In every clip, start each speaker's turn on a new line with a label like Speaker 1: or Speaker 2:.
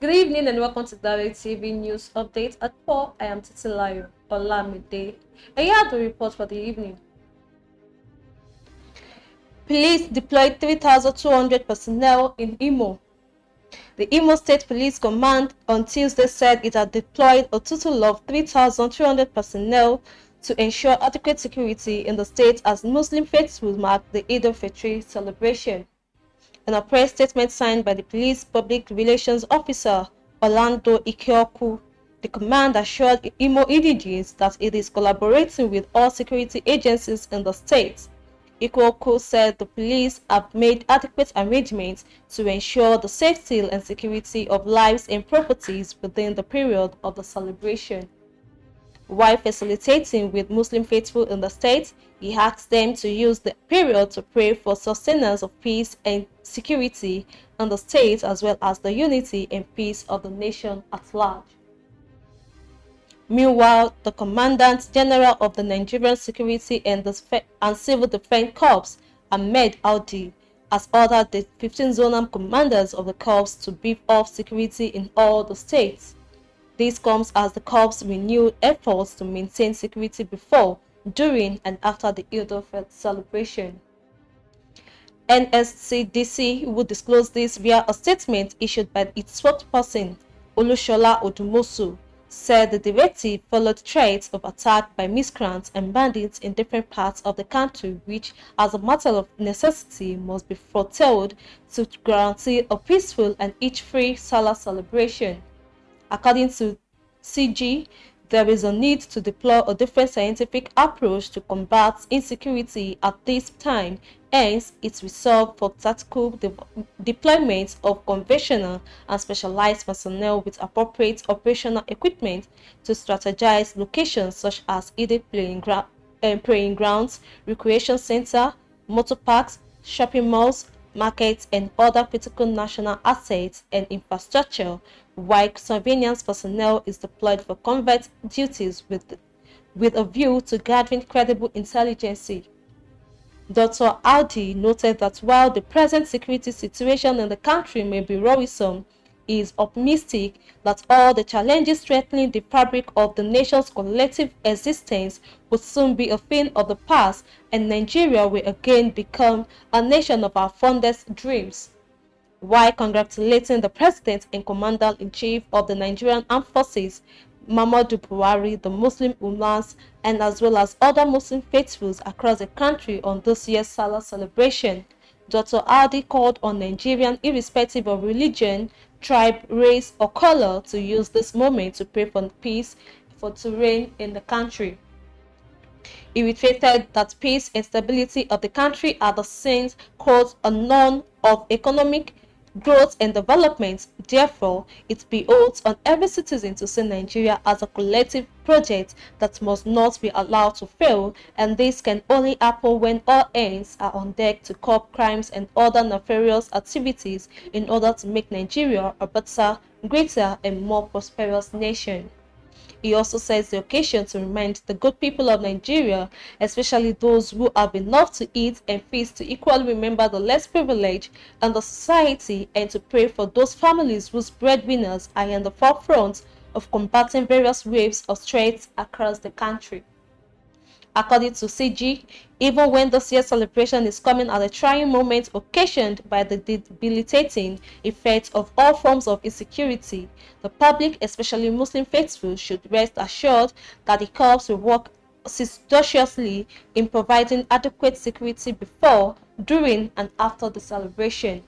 Speaker 1: Good evening and welcome to Direct TV News Update at 4. I am Titilayo Olamide. And here are the reports for the evening. Police deployed 3,200 personnel in Imo. The Imo State Police Command on Tuesday said it had deployed a total of 3,300 personnel to ensure adequate security in the state as Muslim faithful mark the Eil-El-Fitr celebration. In a press statement signed by the police public relations officer Orlando Ikeoku, the command assured Imo indigents that it is collaborating with all security agencies in the state. Ikeoku said the police have made adequate arrangements to ensure the safety and security of lives and properties within the period of the celebration. While facilitating with Muslim faithful in the state, he asked them to use the period to pray for sustenance of peace and security in the state as well as the unity and peace of the nation at large. Meanwhile, the Commandant General of the Nigerian Security and Civil Defense Corps, Ahmed Audi, has ordered the 15 zonal commanders of the corps to beef up security in all the states. This comes as the corps renewed efforts to maintain security before, during, and after the Eid-el-Fitr celebration. NSCDC will disclose this via a statement issued by its spokesperson, Olushola Odumosu, said the directive followed threats of attack by miscreants and bandits in different parts of the country, which, as a matter of necessity, must be foretold to guarantee a peaceful and itch-free Salah celebration. According to CG, there is a need to deploy a different scientific approach to combat insecurity at this time, hence its resolve for tactical deployment of conventional and specialized personnel with appropriate operational equipment to strategize locations such as either praying grounds, recreation center, motor parks, shopping malls, markets, and other critical national assets and infrastructure, while surveillance personnel is deployed for covert duties with a view to gathering credible intelligence. Dr. Audi noted that while the present security situation in the country may be worrisome, he is optimistic that all the challenges threatening the fabric of the nation's collective existence will soon be a thing of the past and Nigeria will again become a nation of our fondest dreams. While congratulating the President and Commander-in-Chief of the Nigerian Armed Forces, Muhammadu Buhari, the Muslim Ummahs, and as well as other Muslim faithfuls across the country on this year's Salah celebration, Dr. Audi called on Nigerians, irrespective of religion, tribe, race, or color, to use this moment to pray for peace to reign in the country. He reiterated that peace and stability of the country are the signs, quote, a norm of economic growth and development. Therefore, it behoves on every citizen to see Nigeria as a collective project that must not be allowed to fail, and this can only happen when all hands are on deck to curb crimes and other nefarious activities in order to make Nigeria a better, greater, and more prosperous nation. He also says the occasion to remind the good people of Nigeria, especially those who have enough to eat and feast, to equally remember the less privileged and the society, and to pray for those families whose breadwinners are in the forefront of combating various waves of threats across the country. According to CG, even when this year's celebration is coming at a trying moment occasioned by the debilitating effects of all forms of insecurity, the public, especially Muslim faithful, should rest assured that the corps will work assiduously in providing adequate security before, during, and after the celebration.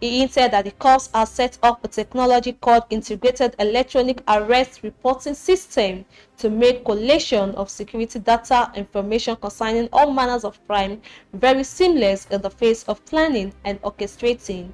Speaker 1: He hinted that the corps has set up a technology called Integrated Electronic Arrest Reporting System to make collation of security data information concerning all manners of crime very seamless in the face of planning and orchestration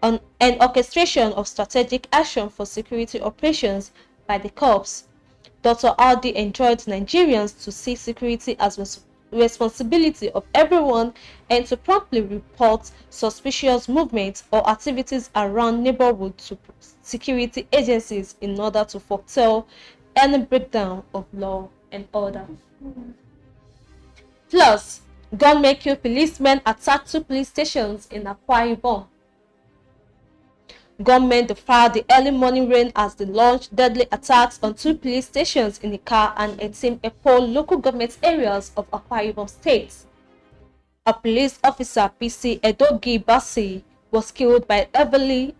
Speaker 1: of strategic action for security operations by the corps. Dr. Audi enjoined Nigerians to see security as responsibility of everyone and to promptly report suspicious movements or activities around neighborhood to security agencies in order to foretell any breakdown of law and order. Plus, gunmen kill policemen attack 2 police stations in Akwa Ibom. Gunmen defied the early morning rain as they launched deadly attacks on 2 police stations in Ika and Etim-Epo local government areas of Akwa Ibom State. A police officer, PC Edogi Basi, was killed by heavily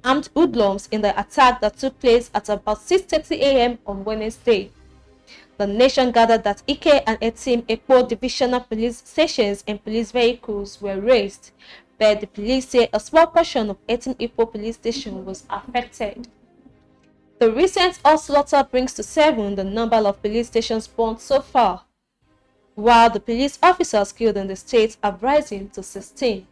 Speaker 1: armed hoodlums in the attack that took place at about 6:30 a.m. on Wednesday. The nation gathered that Ike and Etim-Epo divisional police stations and police vehicles were razed, but the police say a small portion of Etim-Epo police station was affected. The recent slaughter brings to 7 the number of police stations burned so far, while the police officers killed in the state have risen to 16.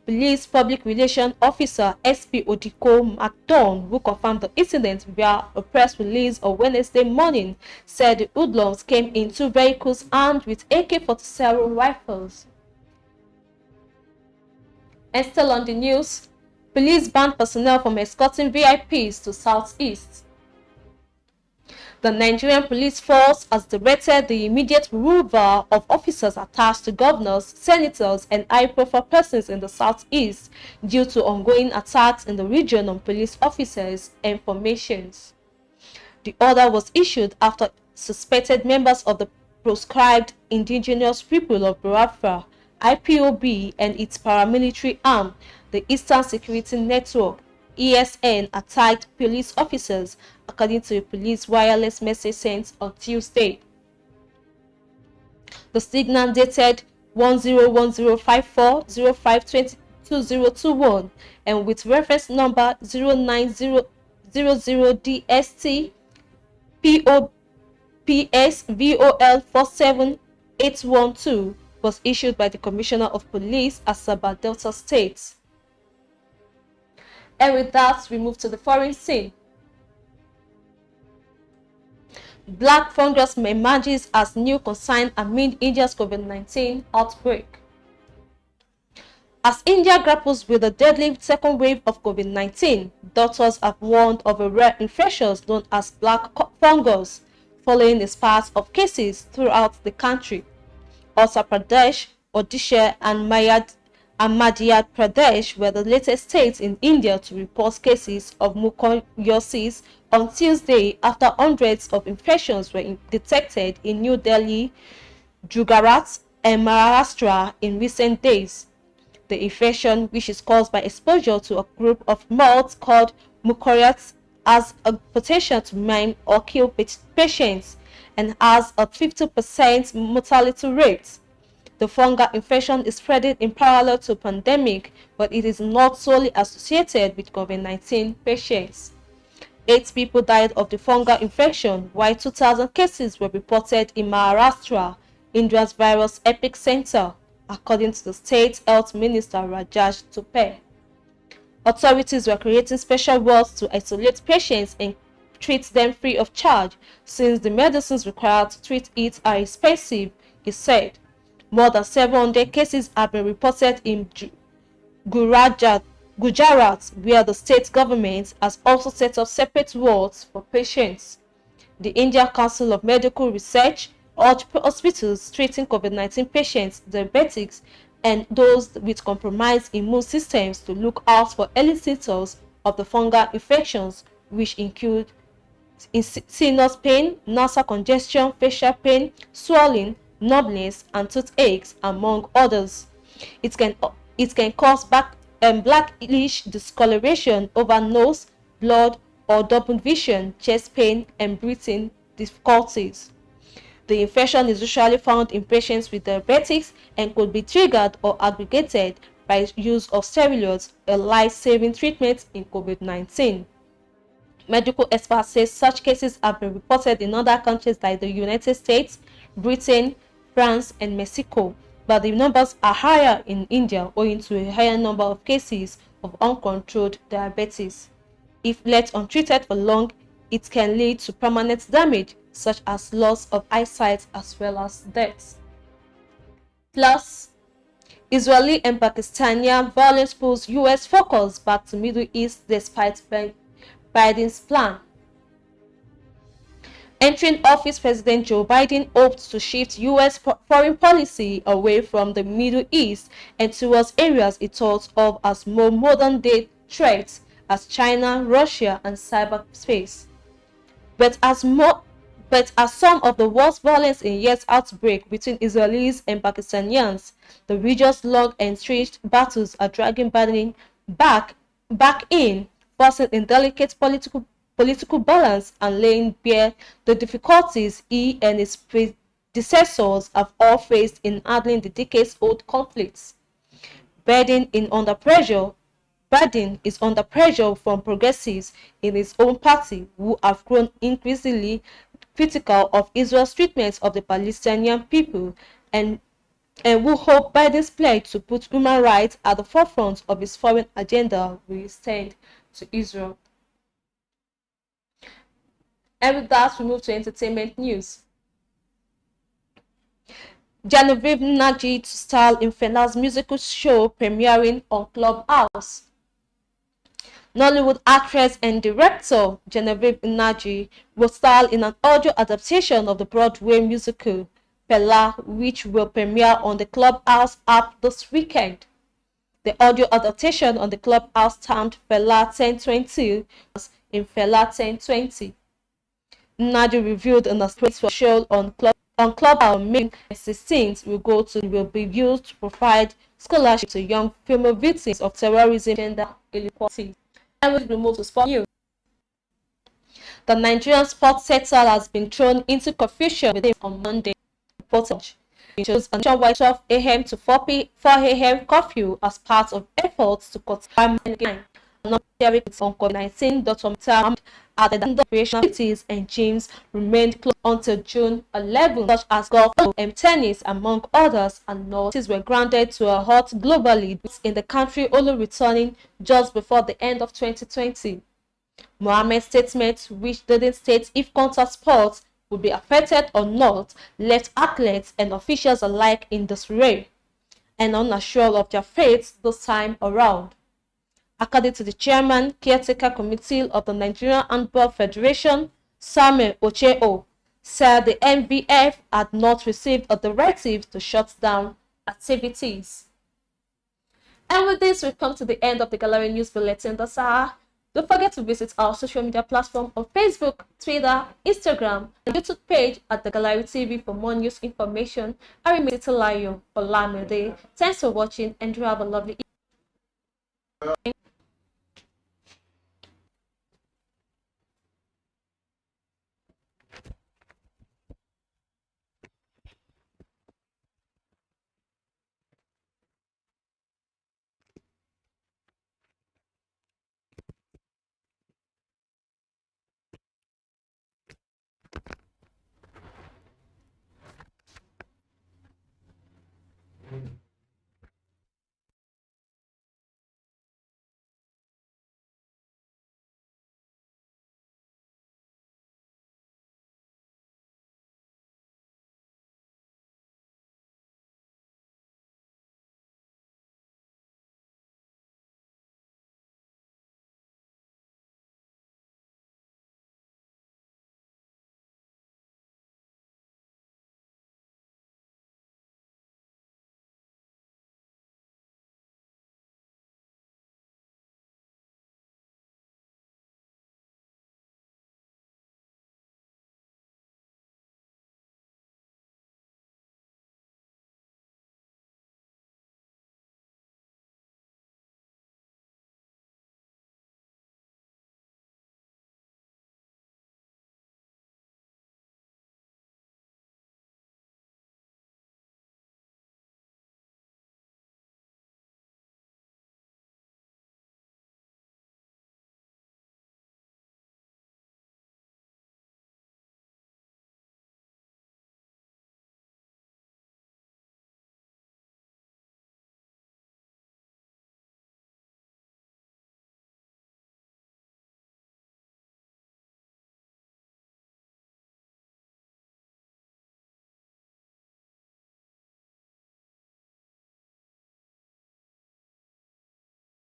Speaker 1: Police Public Relations Officer SP Odiko McDonald, who confirmed the incident via a press release on Wednesday morning, said the hoodlums came in 2 vehicles armed with AK-47 rifles. And still on the news, police banned personnel from escorting VIPs to Southeast. The Nigerian police force has directed the immediate removal of officers attached to governors, senators, and high-profile persons in the Southeast due to ongoing attacks in the region on police officers and formations. The order was issued after suspected members of the proscribed indigenous people of Biafra, IPOB, and its paramilitary arm, the Eastern Security Network, ESN, attacked police officers, according to a police wireless message sent on Tuesday. The signal dated 101054052021 and with reference number 09000DST POPS VOL 47812 was issued by the Commissioner of Police, Asaba Delta State. And with that, we move to the foreign scene. Black fungus emerges as new concern amid India's COVID-19 outbreak. As India grapples with the deadly second wave of COVID-19, doctors have warned of a rare infection known as black fungus, following a spate of cases throughout the country. Uttar Pradesh, Odisha, and Madhya Pradesh were the latest states in India to report cases of mucormycosis on Tuesday after hundreds of infections were detected in New Delhi, Gujarat, and Maharashtra in recent days. The infection, which is caused by exposure to a group of moths called mucormycosis, has a potential to maim or kill patients and has a 50% mortality rate. The fungal infection is spreading in parallel to pandemic, but it is not solely associated with COVID-19 patients. 8 people died of the fungal infection, while 2,000 cases were reported in Maharashtra, India's virus epicenter, according to the state health minister Rajesh Tope. Authorities were creating special wards to isolate patients and treat them free of charge, since the medicines required to treat it are expensive, he said. More than 700 cases have been reported in Gujarat, where the state government has also set up separate wards for patients. The Indian Council of Medical Research urged hospitals treating COVID-19 patients, diabetics, and those with compromised immune systems to look out for early symptoms of the fungal infections, which include sinus pain, nasal congestion, facial pain, swelling, numbness, and toothaches, among others. It can cause blackish discoloration over nose, blood, or double vision, chest pain, and breathing difficulties. The infection is usually found in patients with diabetes and could be triggered or aggregated by use of steroids, a life-saving treatment in COVID-19. Medical experts say such cases have been reported in other countries like the United States, Britain, France, and Mexico, but the numbers are higher in India owing to a higher number of cases of uncontrolled diabetes. If left untreated for long, it can lead to permanent damage such as loss of eyesight as well as death. Plus, Israeli and Pakistani violence pulls U.S. focus back to Middle East despite Biden's plan. Entering office, President Joe Biden hoped to shift U.S. foreign policy away from the Middle East and towards areas it thought of as more modern-day threats, as China, Russia, and cyberspace. But as some of the worst violence in years outbreak between Israelis and Pakistanians, the region's long entrenched battles are dragging Biden back in, forcing indelicate political balance and laying bare the difficulties he and his predecessors have all faced in handling the decades-old conflicts. Biden is under pressure from progressives in his own party who have grown increasingly critical of Israel's treatment of the Palestinian people and who hope Biden's pledge to put human rights at the forefront of his foreign agenda will extend to Israel. And with that, we move to entertainment news. Genevieve Nnaji to star in Fela's musical show premiering on Clubhouse. Nollywood actress and director Genevieve Nnaji will star in an audio adaptation of the Broadway musical Fela, which will premiere on the Clubhouse app this weekend. The audio adaptation on the Clubhouse termed Fela 1020 in Fela 1020. Nnaji revealed in a speech show on Clubhouse on May 16th will be used to provide scholarship to young female victims of terrorism and gender inequality. And we move to sport news. The Nigerian sports sector has been thrown into confusion with him on Monday. It chose a nationwide 12 a.m. to 4 a.m. curfew as part of efforts to cut crime on COVID-19. Dr. at the recreational activities and gyms remained closed until June 11, such as golf and tennis, among others, and notices were granted to a halt globally in the country, only returning just before the end of 2020. Mohammed's statement, which didn't state if contact sports would be affected or not, left athletes and officials alike in disarray and unsure of their fate this time around. According to the chairman, caretaker committee of the Nigerian Handball Federation, Samuel Ocheo, said the NVF had not received a directive to shut down activities. And with this, we've come to the end of the Gallery News Bulletin this hour. Don't forget to visit our social media platform on Facebook, Twitter, Instagram, and YouTube page at the Gallery TV for more news information. I remain Titilayo Olamide. Thanks for watching and do have a lovely evening.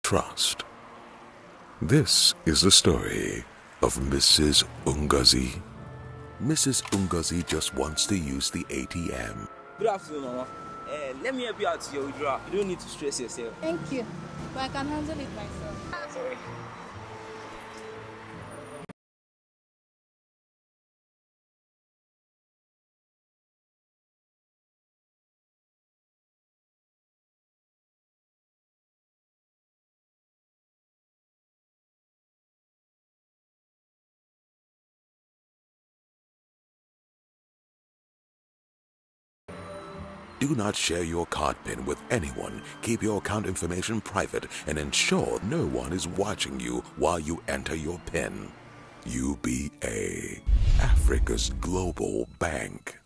Speaker 2: Trust. This is the story of Mrs. Ungazi. Mrs. Ungazi just wants to use the ATM.
Speaker 3: Good afternoon, Mama. Let me help you out to your withdrawal. You don't need to stress yourself.
Speaker 4: Thank you, but I can handle it myself.
Speaker 3: Sorry.
Speaker 2: Do not share your card PIN with anyone. Keep your account information private and ensure no one is watching you while you enter your PIN. UBA, Africa's global bank.